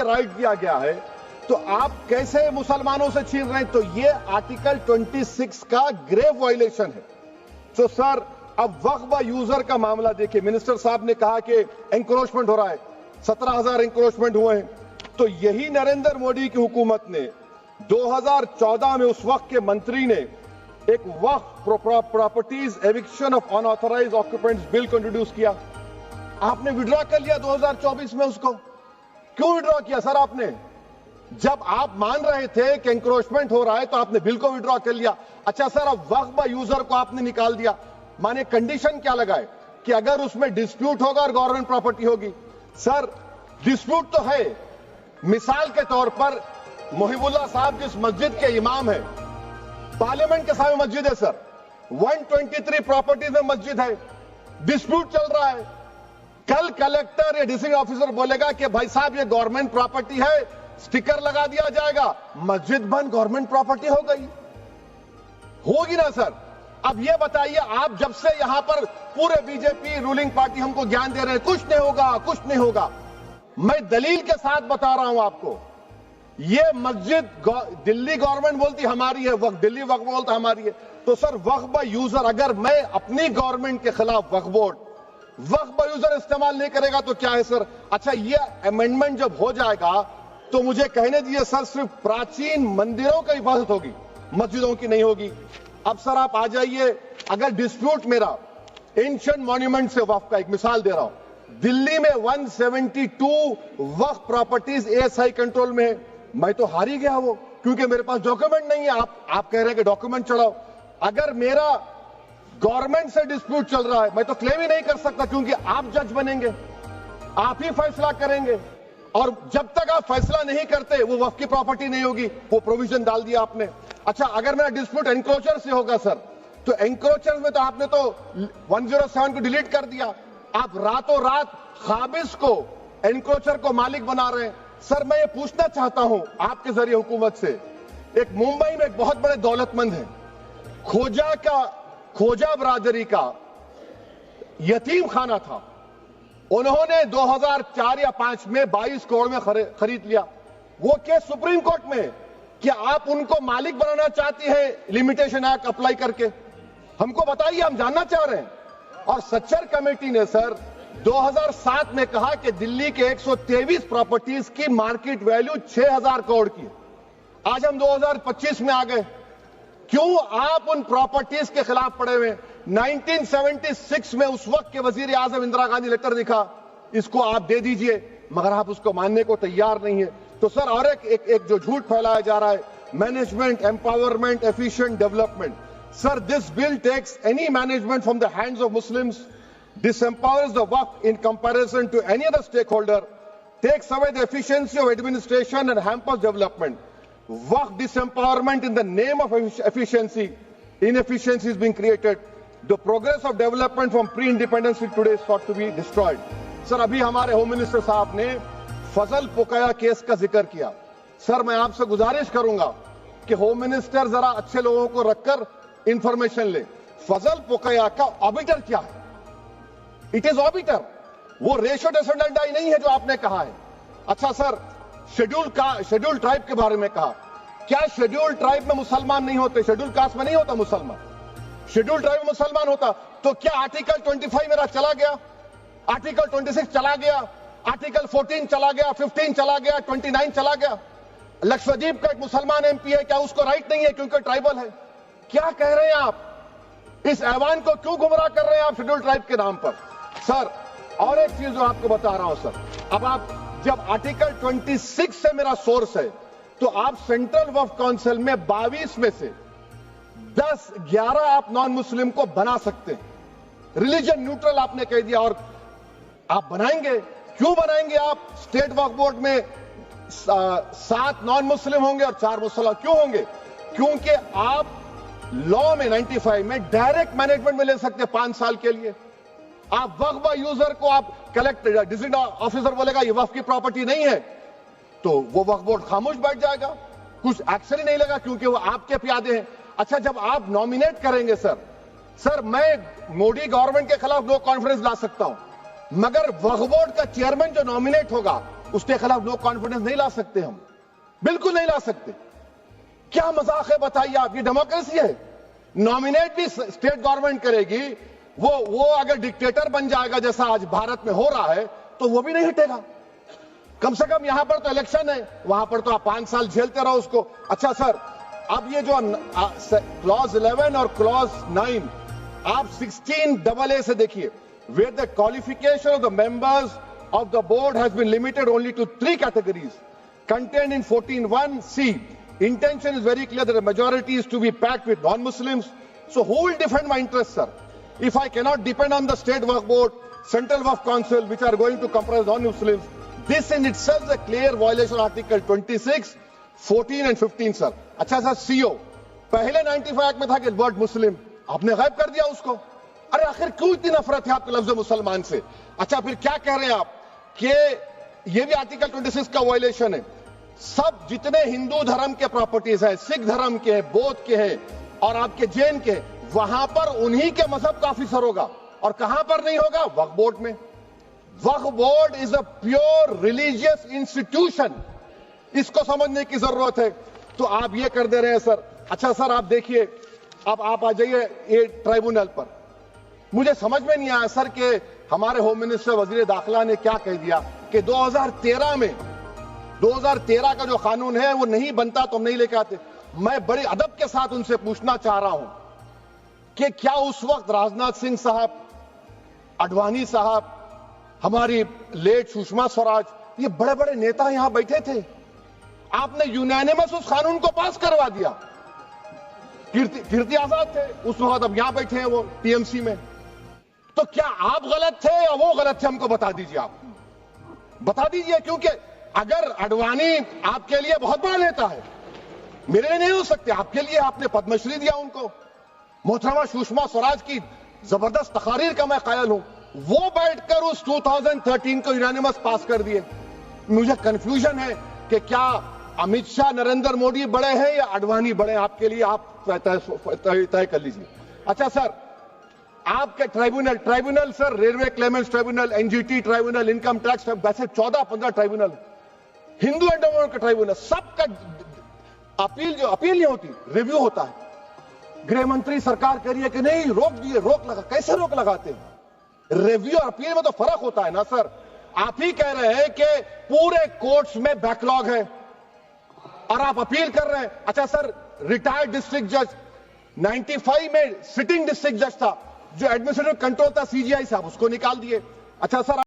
Right दिया गया है, तो आप कैसे मुसलमानों से छीन रहे हैं? तो ये आर्टिकल 26 का ग्रेव वायलेशन है। तो सर, अब वक्फ व यूजर का मामला देखिए, मिनिस्टर साहब ने कहा कि एंक्रोचमेंट हो रहा है, 17,000 एंक्रोचमेंट हुए हैं। तो यही नरेंद्र मोदी की हुकूमत ने 2014 में उस वक्त के मंत्री ने एक Waqf properties eviction of unauthorised occupants bill को इंट्रोड्यूस किया। आपने विड्रॉ कर लिया 2024 में उसको। क्यों विड्रॉ किया सर आपने? जब आप मान रहे थे कि एंक्रोचमेंट हो रहा है तो आपने बिल को विड्रॉ कर लिया। अच्छा सर, अब वक्फ व यूजर को आपने निकाल दिया। माने कंडीशन क्या लगाए कि अगर उसमें डिस्प्यूट होगा और गवर्नमेंट प्रॉपर्टी होगी। सर, डिस्प्यूट तो है। मिसाल के तौर पर मोहिबुल्लाह साहब जिस मस्जिद के इमाम है, पार्लियामेंट के सामने मस्जिद है सर, 123 प्रॉपर्टीज में मस्जिद है, डिस्प्यूट चल रहा है। कल कलेक्टर या डिस्ट्रिक्ट ऑफिसर बोलेगा कि भाई साहब ये गवर्नमेंट प्रॉपर्टी है, स्टिकर लगा दिया जाएगा, मस्जिद बंद, गवर्नमेंट प्रॉपर्टी हो गई। होगी ना सर? अब ये बताइए, आप जब से यहां पर पूरे बीजेपी रूलिंग पार्टी हमको ज्ञान दे रहे हैं कुछ नहीं होगा, कुछ नहीं होगा। मैं दलील के साथ बता रहा हूं आपको, ये मस्जिद दिल्ली गवर्नमेंट बोलती हमारी है, वक्फ दिल्ली वक्फ बोलता हमारी है। तो सर, वक्फ व यूजर, अगर मैं अपनी गवर्नमेंट के खिलाफ वक्फ बोर्ड वक्फ व यूजर इस्तेमाल नहीं करेगा तो क्या है सर? अच्छा, ये अमेंडमेंट जब हो जाएगा तो मुझे कहने दीजिए सर, सिर्फ प्राचीन मंदिरों की हिफाजत होगी, मस्जिदों की नहीं होगी। अब सर आप आ जाइए, अगर डिस्प्यूट मेरा एंशिएंट मॉन्यूमेंट से वक्फ का, एक मिसाल दे रहा हूं, दिल्ली में 172 वक्फ प्रॉपर्टीज एएसआई कंट्रोल में है। मैं तो हार ही गया वो, क्योंकि मेरे पास डॉक्यूमेंट नहीं है। आप कह रहे हैं कि डॉक्यूमेंट चढ़ाओ। अगर मेरा गवर्नमेंट से डिस्प्यूट चल रहा है, मैं तो क्लेम ही नहीं कर सकता, क्योंकि आप जज बनेंगे, आप ही फैसला करेंगे, और जब तक आप फैसला नहीं करते वो वक्फ की प्रॉपर्टी नहीं होगी। वो प्रोविजन डाल दिया आपने। अच्छा, अगर मेरा डिस्प्यूट एंक्रोचर से होगा सर, तो एंक्रोचर में तो आपने तो 107 को डिलीट कर दिया। आप रातों रात खाबिज को, एंक्रोचर को मालिक बना रहे हैं। सर, मैं ये पूछना चाहता हूं आपके जरिए हुकूमत से, एक मुंबई में एक बहुत बड़े दौलतमंद है, खोजा बरादरी का यतीम खाना था, उन्होंने 2004 या 5 में 22 करोड़ में खरीद लिया। वो केस सुप्रीम कोर्ट में कि आप उनको मालिक बनाना चाहती है लिमिटेशन एक्ट अप्लाई करके, हमको बताइए, हम जानना चाह रहे हैं। और सच्चर कमेटी ने सर 2007 में कहा कि दिल्ली के 123 प्रॉपर्टीज की मार्केट वैल्यू 6,000 करोड़ की। आज हम 2025 में आ गए, क्यों आप उन प्रॉपर्टीज के खिलाफ पड़े हुए? 1976 में उस वक्त के वजीर आजम इंदिरा गांधी लेटर लिखा, इसको आप दे दीजिए, मगर आप उसको मानने को तैयार नहीं है। तो सर, और एक जो झूठ फैलाया जा रहा है, management empowerment efficient development. Sir, this bill takes any management from the hands of Muslims, disempowers the waqf in comparison to any other stakeholder, takes away the efficiency of administration and hampers development. Waqf disempowerment in the name of efficiency, inefficiency is being created. The progress of development from pre-independence till today is thought to be destroyed. Sir, अभी हमारे home minister साहब ने फजल पोकया case का जिक्र किया। Sir, मैं आपसे गुजारिश करूंगा कि होम मिनिस्टर जरा अच्छे लोगों को रखकर इंफॉर्मेशन ले। फजल पोकया का ऑबिटर क्या है? इट इज ऑबिटर, वो रेशियो डेसेंडेंटाई नहीं है जो आपने कहा है। अच्छा सर, शेड्यूल ट्राइब के बारे में कहा, क्या शेड्यूल ट्राइब में मुसलमान नहीं होते? शेड्यूल कास्ट में नहीं होता मुसलमान, शेड्यूल ट्राइब में मुसलमान होता। तो क्या आर्टिकल 25 मेरा चला गया, आर्टिकल 26 चला गया, आर्टिकल 14 चला गया, 15 चला गया, 29 चला गया? लक्षद्वीप का एक मुसलमान एमपी है, क्या उसको राइट नहीं है क्योंकि ट्राइबल है? क्या कह रहे हैं आप? इस ऐवान को क्यों गुमराह कर रहे हैं आप शेड्यूल ट्राइब के नाम पर? सर, और एक चीज जो आपको बता रहा हूं सर, अब आप जब आर्टिकल 26 से मेरा सोर्स है, तो आप सेंट्रल वक्फ काउंसिल में 22 में से 10-11 आप नॉन मुस्लिम को बना सकते हैं। रिलीजन न्यूट्रल आपने कह दिया, और आप बनाएंगे, क्यों बनाएंगे आप? स्टेट वक्फ बोर्ड में 7 नॉन मुस्लिम होंगे और 4 मुसलमान। क्यों होंगे? क्योंकि आप लॉ में 95 में डायरेक्ट मैनेजमेंट में ले सकते हैं 5 साल के लिए। आप वक्फ यूजर को आप कलेक्टर डिस्ट्रिक्ट ऑफिसर बोलेगा ये वक्फ की प्रॉपर्टी नहीं है, तो वो वक्फ बोर्ड खामोश बैठ जाएगा, कुछ एक्शन ही नहीं लगा, क्योंकि वो आपके प्यादे हैं। अच्छा, जब आप नॉमिनेट करेंगे सर मैं मोदी गवर्नमेंट के खिलाफ नो कॉन्फिडेंस ला सकता हूं, मगर वक्फ बोर्ड का चेयरमैन जो नॉमिनेट होगा उसके खिलाफ नो कॉन्फिडेंस नहीं ला सकते हम, बिल्कुल नहीं ला सकते। क्या मजाक है बताइए आप, ये डेमोक्रेसी है। नॉमिनेट भी स्टेट गवर्नमेंट करेगी, वो अगर डिक्टेटर बन जाएगा जैसा आज भारत में हो रहा है तो वो भी नहीं हटेगा। कम से कम यहां पर तो इलेक्शन है, वहां पर तो आप 5 साल झेलते रहो उसको। अच्छा सर, अब ये जो क्लॉज 11 और क्लॉज 9 आप 16AA से देखिए, where the qualification of the members of the board has been limited only to 3 categories contained in 14(1)(c). Intention is very clear that the majority is to be packed with non-Muslims. So who will defend my interests, sir? If I cannot depend on the state work board, central work council, which are going to comprise non-Muslims, this in itself is a clear violation of Article 26, 14 and 15, sir. अच्छा sir, CO पहले 95 act में था कि word मुस्लिम, आपने गायब कर दिया उसको। अरे आखिर क्यों इतनी नफरत है आपको लफ्ज मुसलमान से? अच्छा फिर क्या कह रहे हैं आप कि ये भी आर्टिकल 26 का वायलेशन है। सब जितने हिंदू धर्म के प्रॉपर्टीज है, सिख धर्म के, बौद्ध के हैं और आपके जैन के, वहां पर उन्हीं के मजहब का ऑफिसर होगा। और कहां पर नहीं होगा? वक्फ बोर्ड में। Waqf board is a pure religious institution, इसको समझने की जरूरत है। तो आप ये कर दे रहे हैं सर। अच्छा सर, आप देखिए, अब आप आ जाइए ये ट्राइब्यूनल पर। मुझे समझ में नहीं आया सर कि हमारे होम मिनिस्टर वजीर दाखिला ने क्या कह दिया कि 2013 का जो कानून है वो नहीं बनता तो हम नहीं लेके आते। मैं बड़े अदब के साथ उनसे पूछना चाह रहा हूं कि क्या उस वक्त राजनाथ सिंह साहब, अडवाणी साहब, हमारी लेट सुषमा स्वराज, ये बड़े बड़े नेता यहां बैठे थे? आपने यूनानिमस उस कानून को पास करवा दिया। कीर्ति आजाद थे उस वक्त, अब यहां बैठे हैं वो टीएमसी में। तो क्या आप गलत थे या वो गलत थे? हमको बता दीजिए, आप बता दीजिए। क्योंकि अगर अडवाणी आपके लिए बहुत बड़ा नेता है, मेरे लिए नहीं हो सकते, आपके लिए आपने पद्मश्री दिया उनको। मोहतरमा सुषमा स्वराज की जबरदस्त तकारीर का मैं कायल हूं, वो बैठकर उस 2013 को यूनानिमस पास कर दिए। मुझे कंफ्यूजन है कि क्या अमित शाह, नरेंद्र मोदी बड़े हैं या अडवाणी बड़े हैं? आपके लिए आप तय कर लीजिए। अच्छा सर, आपके tribunal sir, railway Clements tribunal, NGT tribunal, income tax, वैसे 14-15 ट्राइब्यूनल, हिंदू एंडोमेंट का ट्राइब्यूनल, सबका अपील नहीं होती, रिव्यू होता है। गृह मंत्री सरकार कह रही है कि नहीं, रोक दिए, रोक लगा। कैसे रोक लगाते हैं? रिव्यू और अपील में तो फर्क होता है ना सर। आप ही कह रहे हैं कि पूरे कोर्ट्स में बैकलॉग है और आप अपील कर रहे हैं। अच्छा सर, रिटायर्ड डिस्ट्रिक्ट जज 95 में सिटिंग डिस्ट्रिक्ट जज था, जो एडमिनिस्ट्रेटिव कंट्रोल था सीजीआई साहब, उसको निकाल दिए। अच्छा सर,